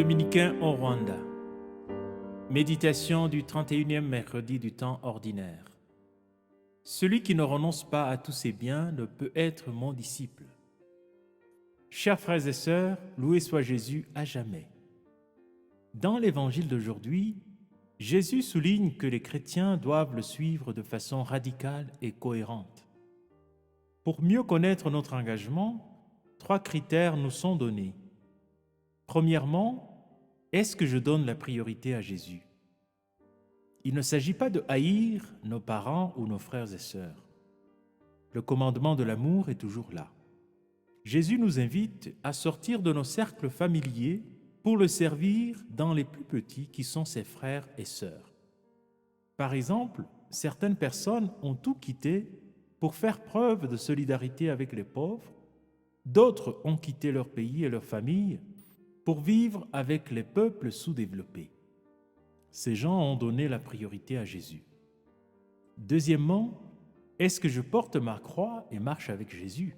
Dominicains au Rwanda. Méditation du 31e mercredi du temps ordinaire. Celui qui ne renonce pas à tous ses biens ne peut être mon disciple. Chers frères et sœurs, loué soit Jésus à jamais. Dans l'évangile d'aujourd'hui, Jésus souligne que les chrétiens doivent le suivre de façon radicale et cohérente. Pour mieux connaître notre engagement, 3 critères nous sont donnés. Premièrement, est-ce que je donne la priorité à Jésus? Il ne s'agit pas de haïr nos parents ou nos frères et sœurs. Le commandement de l'amour est toujours là. Jésus nous invite à sortir de nos cercles familiers pour le servir dans les plus petits qui sont ses frères et sœurs. Par exemple, certaines personnes ont tout quitté pour faire preuve de solidarité avec les pauvres, d'autres ont quitté leur pays et leur famille pour vivre avec les peuples sous-développés. Ces gens ont donné la priorité à Jésus. Deuxièmement, est-ce que je porte ma croix et marche avec Jésus?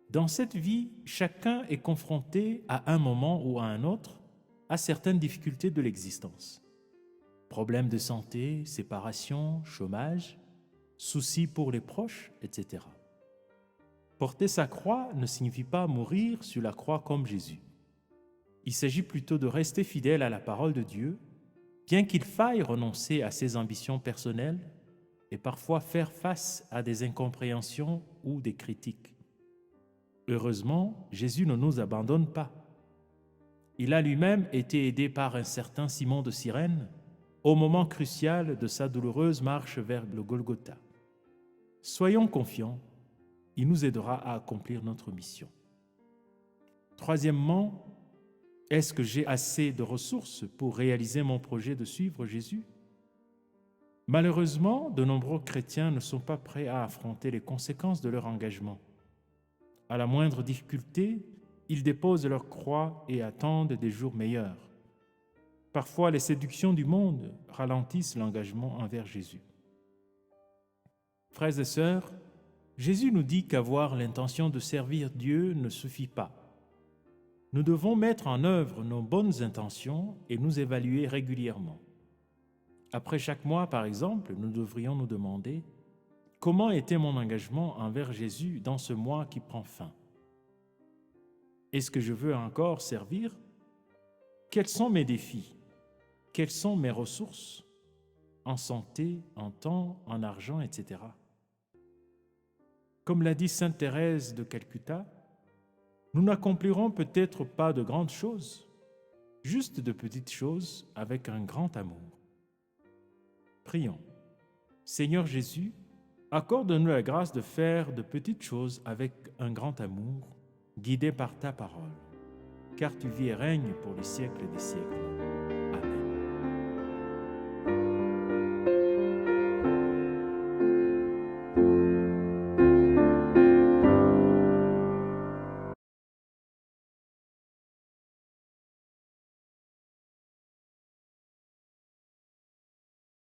Dans cette vie, chacun est confronté à un moment ou à un autre à certaines difficultés de l'existence. Problèmes de santé, séparation, chômage, soucis pour les proches, etc. Porter sa croix ne signifie pas mourir sur la croix comme Jésus. Il s'agit plutôt de rester fidèle à la parole de Dieu, bien qu'il faille renoncer à ses ambitions personnelles et parfois faire face à des incompréhensions ou des critiques. Heureusement, Jésus ne nous abandonne pas. Il a lui-même été aidé par un certain Simon de Cyrène au moment crucial de sa douloureuse marche vers le Golgotha. Soyons confiants, il nous aidera à accomplir notre mission. Troisièmement, est-ce que j'ai assez de ressources pour réaliser mon projet de suivre Jésus? Malheureusement, de nombreux chrétiens ne sont pas prêts à affronter les conséquences de leur engagement. À la moindre difficulté, ils déposent leur croix et attendent des jours meilleurs. Parfois, les séductions du monde ralentissent l'engagement envers Jésus. Frères et sœurs, Jésus nous dit qu'avoir l'intention de servir Dieu ne suffit pas. Nous devons mettre en œuvre nos bonnes intentions et nous évaluer régulièrement. Après chaque mois, par exemple, nous devrions nous demander « Comment était mon engagement envers Jésus dans ce mois qui prend fin? Est-ce que je veux encore servir? Quels sont mes défis? Quelles sont mes ressources? En santé, en temps, en argent, etc. » Comme l'a dit sainte Thérèse de Calcutta, nous n'accomplirons peut-être pas de grandes choses, juste de petites choses avec un grand amour. Prions. Seigneur Jésus, accorde-nous la grâce de faire de petites choses avec un grand amour, guidé par ta parole, car tu vis et règnes pour les siècles des siècles.